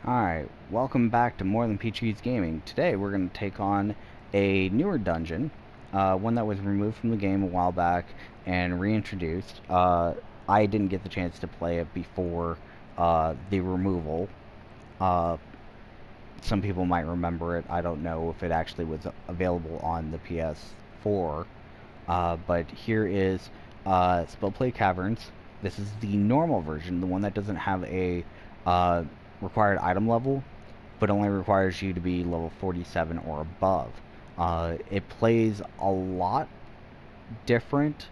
Alright, welcome back to More Than Peaches Gaming. Today we're going to take on a newer dungeon, one that was removed from the game a while back and reintroduced. I didn't get the chance to play it before the removal. Some people might remember it. I don't know if it actually was available on the PS4. But here is Spellplague Caverns. This is the normal version, the one that doesn't have a required item level, but only requires you to be level 47 or above. It plays a lot different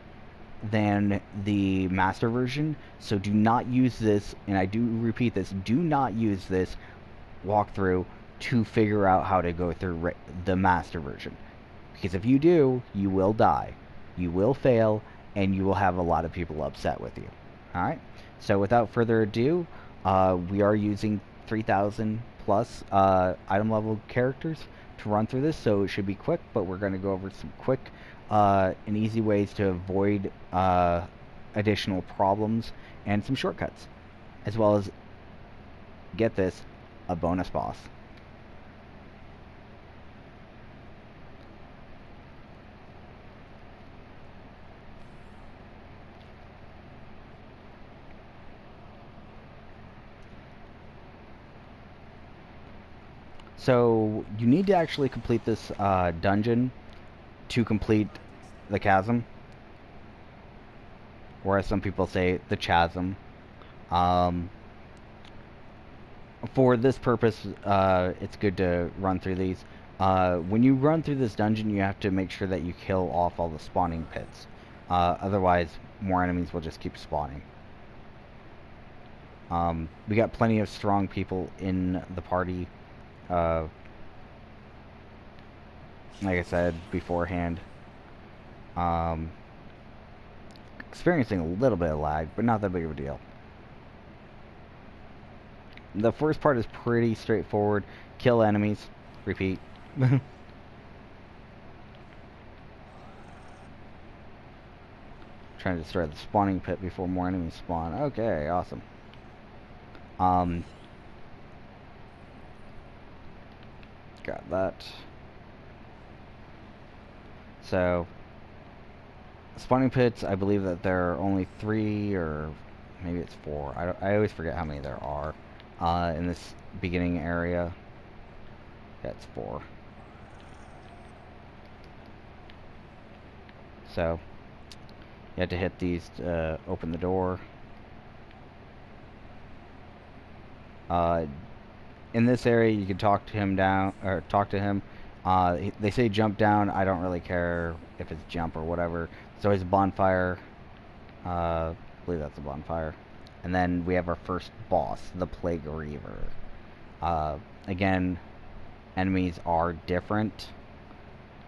than the master version, so do not use this, and I do repeat this, do not use this walkthrough to figure out how to go through the master version. Because if you do, you will die. You will fail, and you will have a lot of people upset with you. Alright? So without further ado, we are using 3,000 plus item level characters to run through this, so it should be quick, but we're going to go over some quick and easy ways to avoid additional problems and some shortcuts, as well as, get this, a bonus boss. So you need to actually complete this dungeon to complete the chasm, or as some people say, the chasm. For this purpose, it's good to run through these. When you run through this dungeon, you have to make sure that you kill off all the spawning pits. Otherwise, more enemies will just keep spawning. We got plenty of strong people in the party. Like I said beforehand, experiencing a little bit of lag, but not that big of a deal. The first part is pretty straightforward. Kill enemies. Repeat. Trying to destroy the spawning pit before more enemies spawn. Okay, awesome. Got that. So, spawning pits, I believe that there are only 3, or maybe it's 4. I always forget how many there are in this beginning area. Yeah, it's 4. So, you have to hit these to open the door. In this area, you can talk to him down, or talk to him. They say jump down. I don't really care if it's jump or whatever. There's always a bonfire. I believe that's a bonfire. And then we have our first boss, the Plague Reaver. Again, enemies are different.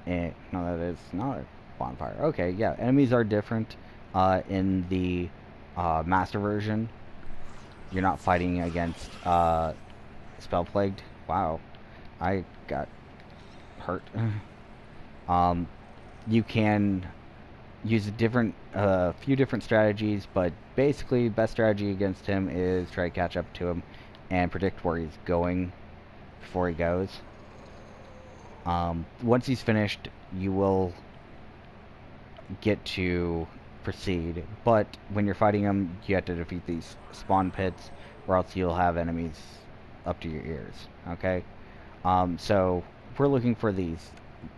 No, that is not a bonfire. Okay, yeah, enemies are different in the master version. You're not fighting against Spellplagued. Wow, I got hurt. You can use a few different strategies, but basically, best strategy against him is try to catch up to him and predict where he's going before he goes. Once he's finished, you will get to proceed, but when you're fighting him, you have to defeat these spawn pits, or else you'll have enemies up to your ears. Okay, so we're looking for these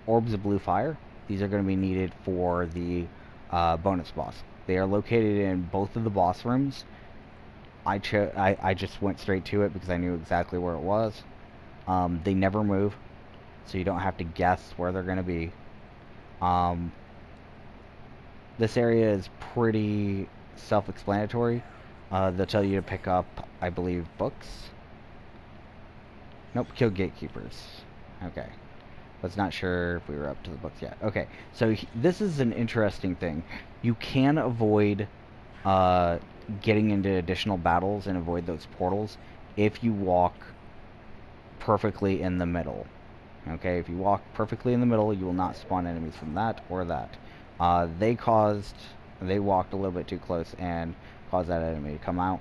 orbs of blue fire. These are going to be needed for the bonus boss. They are located in both of the boss rooms. I just went straight to it because I knew exactly where it was. They never move, so you don't have to guess where they're going to be. This area is pretty self-explanatory. They'll tell you to pick up, I believe, books. Nope, kill gatekeepers. Okay. Was not sure if we were up to the books yet. Okay, so this is an interesting thing. You can avoid getting into additional battles and avoid those portals if you walk perfectly in the middle. Okay, if you walk perfectly in the middle, you will not spawn enemies from that or that. They walked a little bit too close and caused that enemy to come out.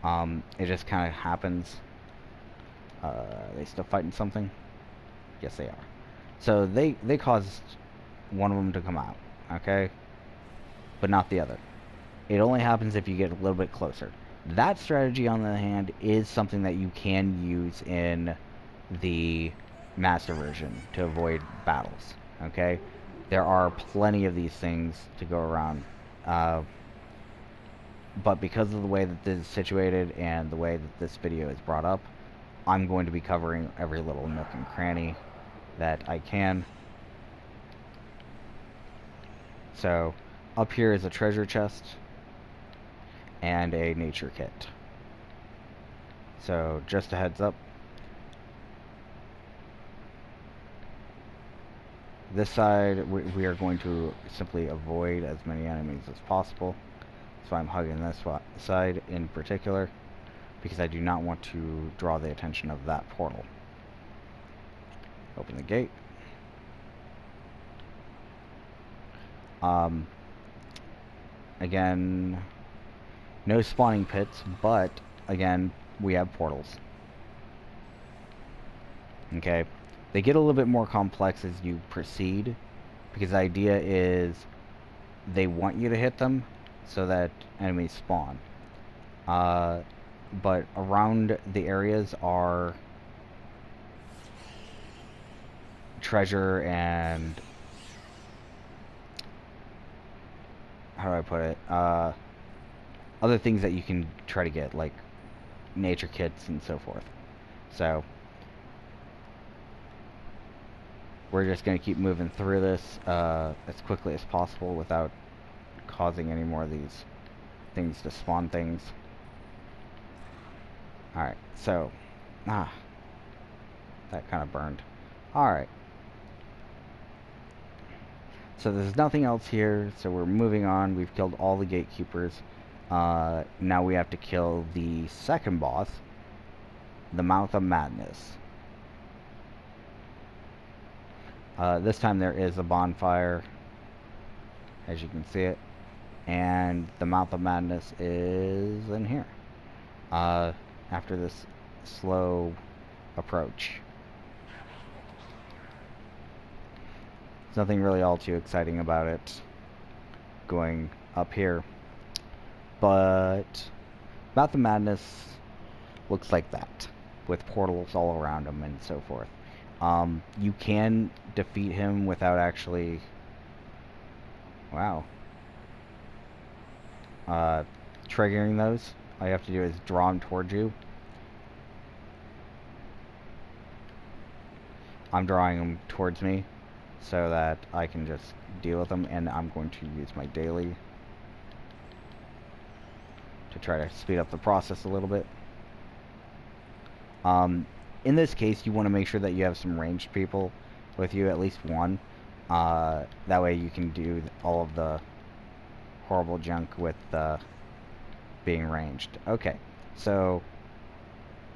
It just kind of happens. They still fighting something? Yes, they are. So they caused one of them to come out, okay? But not the other. It only happens if you get a little bit closer. That strategy, on the other hand, is something that you can use in the master version to avoid battles, okay? There are plenty of these things to go around. But because of the way that this is situated and the way that this video is brought up, I'm going to be covering every little nook and cranny that I can. So, up here is a treasure chest and a nature kit. So, just a heads up. This side, we are going to simply avoid as many enemies as possible. So I'm hugging this side in particular, because I do not want to draw the attention of that portal. Open the gate. Again, no spawning pits, but again, we have portals. Okay, they get a little bit more complex as you proceed, because the idea is they want you to hit them so that enemies spawn. But around the areas are treasure and, how do I put it, other things that you can try to get, like nature kits and so forth. So we're just going to keep moving through this as quickly as possible without causing any more of these things to spawn things. Alright, so that kind of burned. Alright, so there's nothing else here, so we're moving on. We've killed all the gatekeepers. Now we have to kill the second boss, the Mouth of Madness. This time there is a bonfire, as you can see it, and the Mouth of Madness is in here, after this slow approach. There's nothing really all too exciting about it going up here, but Mouth of Madness looks like that, with portals all around him and so forth. You can defeat him without actually, triggering those. All you have to do is draw him towards you. I'm drawing him towards me so that I can just deal with them, and I'm going to use my daily to try to speed up the process a little bit. In this case, you want to make sure that you have some ranged people with you, at least one. That way you can do all of the horrible junk with being ranged. Okay, so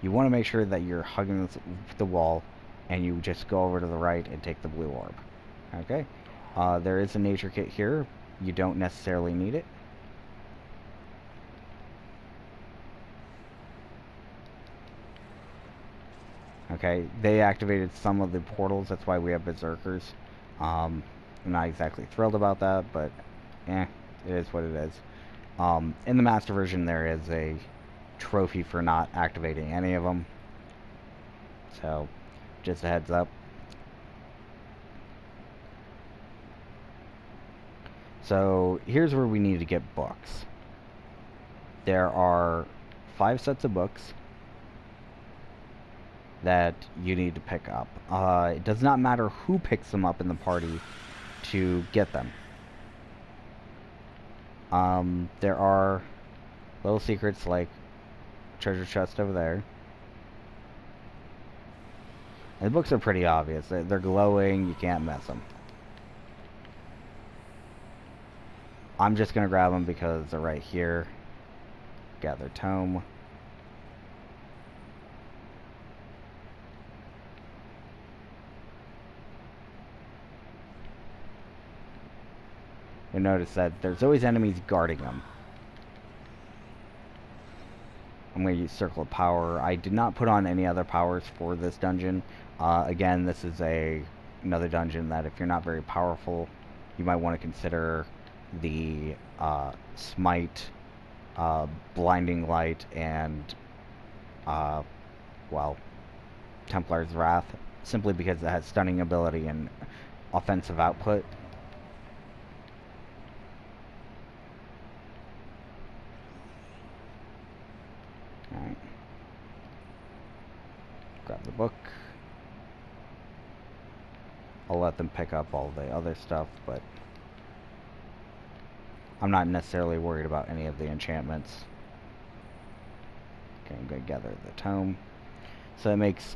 you want to make sure that you're hugging the wall, and you just go over to the right and take the blue orb. Okay, there is a nature kit here. You don't necessarily need it. Okay, they activated some of the portals, that's why we have berserkers. I'm not exactly thrilled about that, but it is what it is. In the master version there is a trophy for not activating any of them, so just a heads up. So here's where we need to get books. There are 5 sets of books that you need to pick up. It does not matter who picks them up in the party to get them. There are little secrets like treasure chest over there. And the books are pretty obvious. They're glowing, you can't mess them. I'm just gonna grab them because they're right here. Gather tome. You'll notice that there's always enemies guarding them. I'm going to use Circle of Power. I did not put on any other powers for this dungeon. Again, this is another dungeon that if you're not very powerful, you might want to consider the Smite, Blinding Light, and, well, Templar's Wrath, simply because it has stunning ability and offensive output. Alright. Grab the book. I'll let them pick up all the other stuff, but I'm not necessarily worried about any of the enchantments. Okay, I'm going to gather the tome. So it makes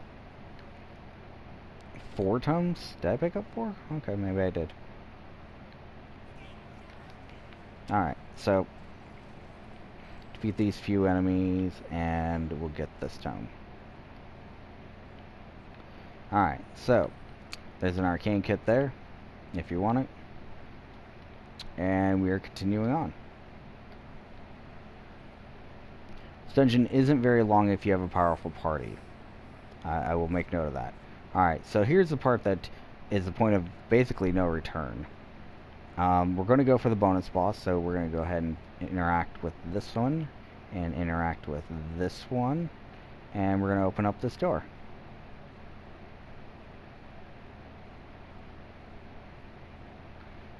4 tomes? Did I pick up 4? Okay, maybe I did. Alright, so defeat these few enemies and we'll get this tome. Alright, so there's an arcane kit there if you want it. And we are continuing on. This dungeon isn't very long if you have a powerful party. I will make note of that. Alright, so here's the part that is the point of basically no return. We're going to go for the bonus boss, so we're going to go ahead and interact with this one, and interact with this one, and we're going to open up this door.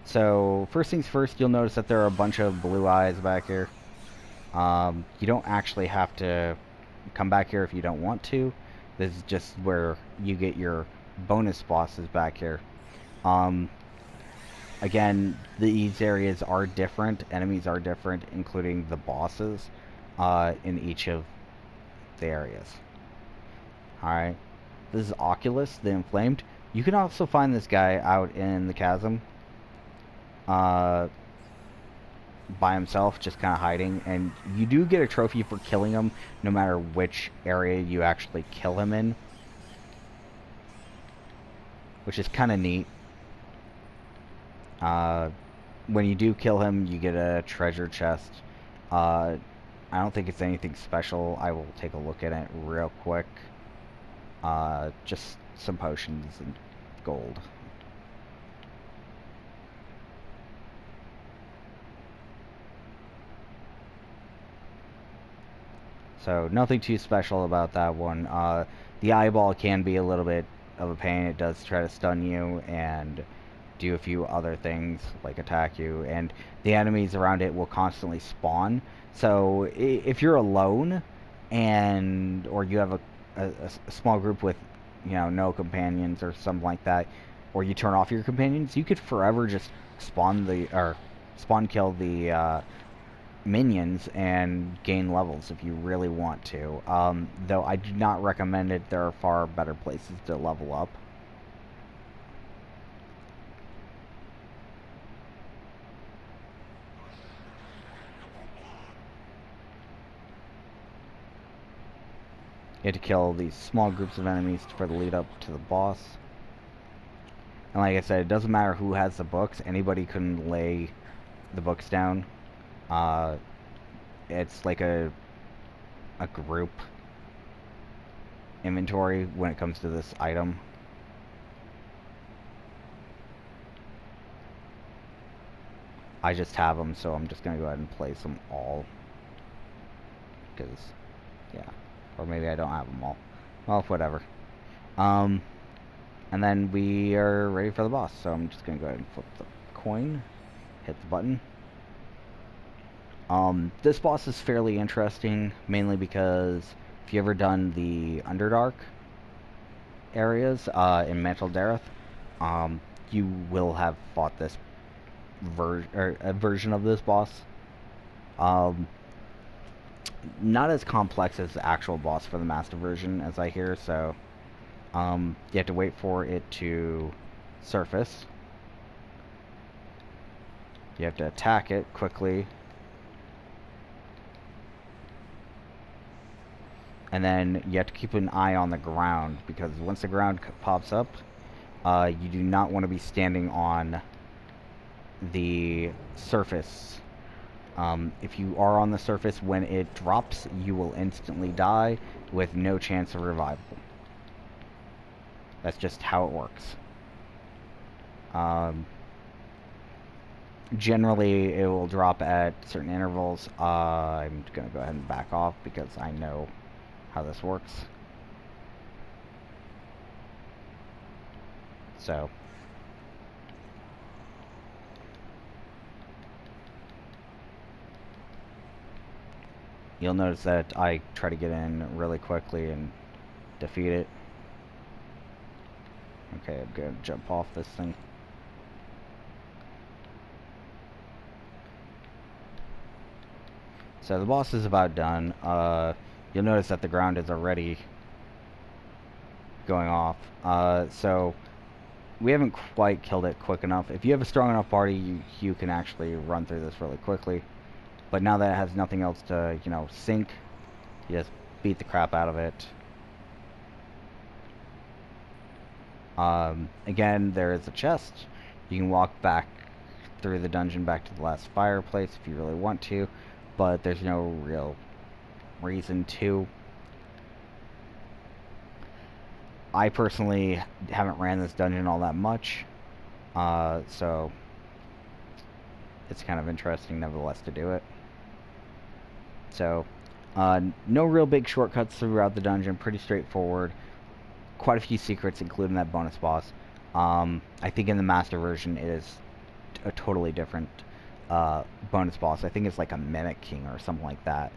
So, first things first, you'll notice that there are a bunch of blue eyes back here. You don't actually have to come back here if you don't want to. This is just where you get your bonus bosses back here. Again, these areas are different. Enemies are different, including the bosses in each of the areas. Alright. This is Oculus, the Inflamed. You can also find this guy out in the chasm. By himself, just kind of hiding, and you do get a trophy for killing him no matter which area you actually kill him in, which is kind of neat. When you do kill him, you get a treasure chest. I don't think it's anything special. I will take a look at it real quick. Just some potions and gold. So nothing too special about that one. The eyeball can be a little bit of a pain. It does try to stun you and do a few other things like attack you, and the enemies around it will constantly spawn. So if you're alone or you have a small group with, you know, no companions or something like that, or you turn off your companions, you could forever just spawn kill the minions and gain levels if you really want to. Though I do not recommend it. There are far better places to level up. You have to kill these small groups of enemies for the lead up to the boss. And like I said, it doesn't matter who has the books. Anybody can lay the books down. It's like a group inventory when it comes to this item. I just have them, so I'm just gonna go ahead and place them all. Because, yeah. Or maybe I don't have them all. Well, whatever. And then we are ready for the boss, so I'm just gonna go ahead and flip the coin, hit the button. This boss is fairly interesting, mainly because if you ever done the Underdark areas in Mantle Dareth, you will have fought this version of this boss. Not as complex as the actual boss for the Master version, as I hear, so you have to wait for it to surface. You have to attack it quickly. And then you have to keep an eye on the ground, because once the ground pops up, you do not want to be standing on the surface If you are on the surface when it drops, you will instantly die with no chance of revival. That's just how it works. Generally, it will drop at certain intervals. I'm going to go ahead and back off because I know how this works. So, you'll notice that I try to get in really quickly and defeat it. Okay, I'm going to jump off this thing. So the boss is about done. You'll notice that the ground is already going off. So we haven't quite killed it quick enough. If you have a strong enough party, you can actually run through this really quickly. But now that it has nothing else to, you know, sink, you just beat the crap out of it. Again, there is a chest. You can walk back through the dungeon back to the last fireplace if you really want to, but there's no real reason to. I personally haven't ran this dungeon all that much, so it's kind of interesting nevertheless to do it. So, no real big shortcuts throughout the dungeon, pretty straightforward. Quite a few secrets, including that bonus boss. I think in the master version it is a totally different bonus boss. I think it's like a mimic king or something like that.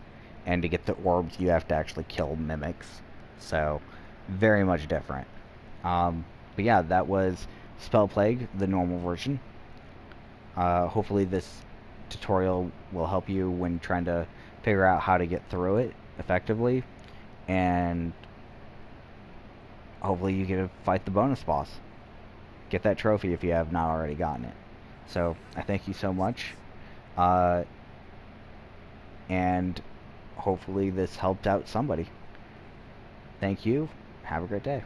And to get the orbs, you have to actually kill mimics. So, very much different. But yeah, that was Spellplague, the normal version. Hopefully this tutorial will help you when trying to figure out how to get through it effectively. And hopefully you get to fight the bonus boss. Get that trophy if you have not already gotten it. So, I thank you so much. And hopefully this helped out somebody. Thank you. Have a great day.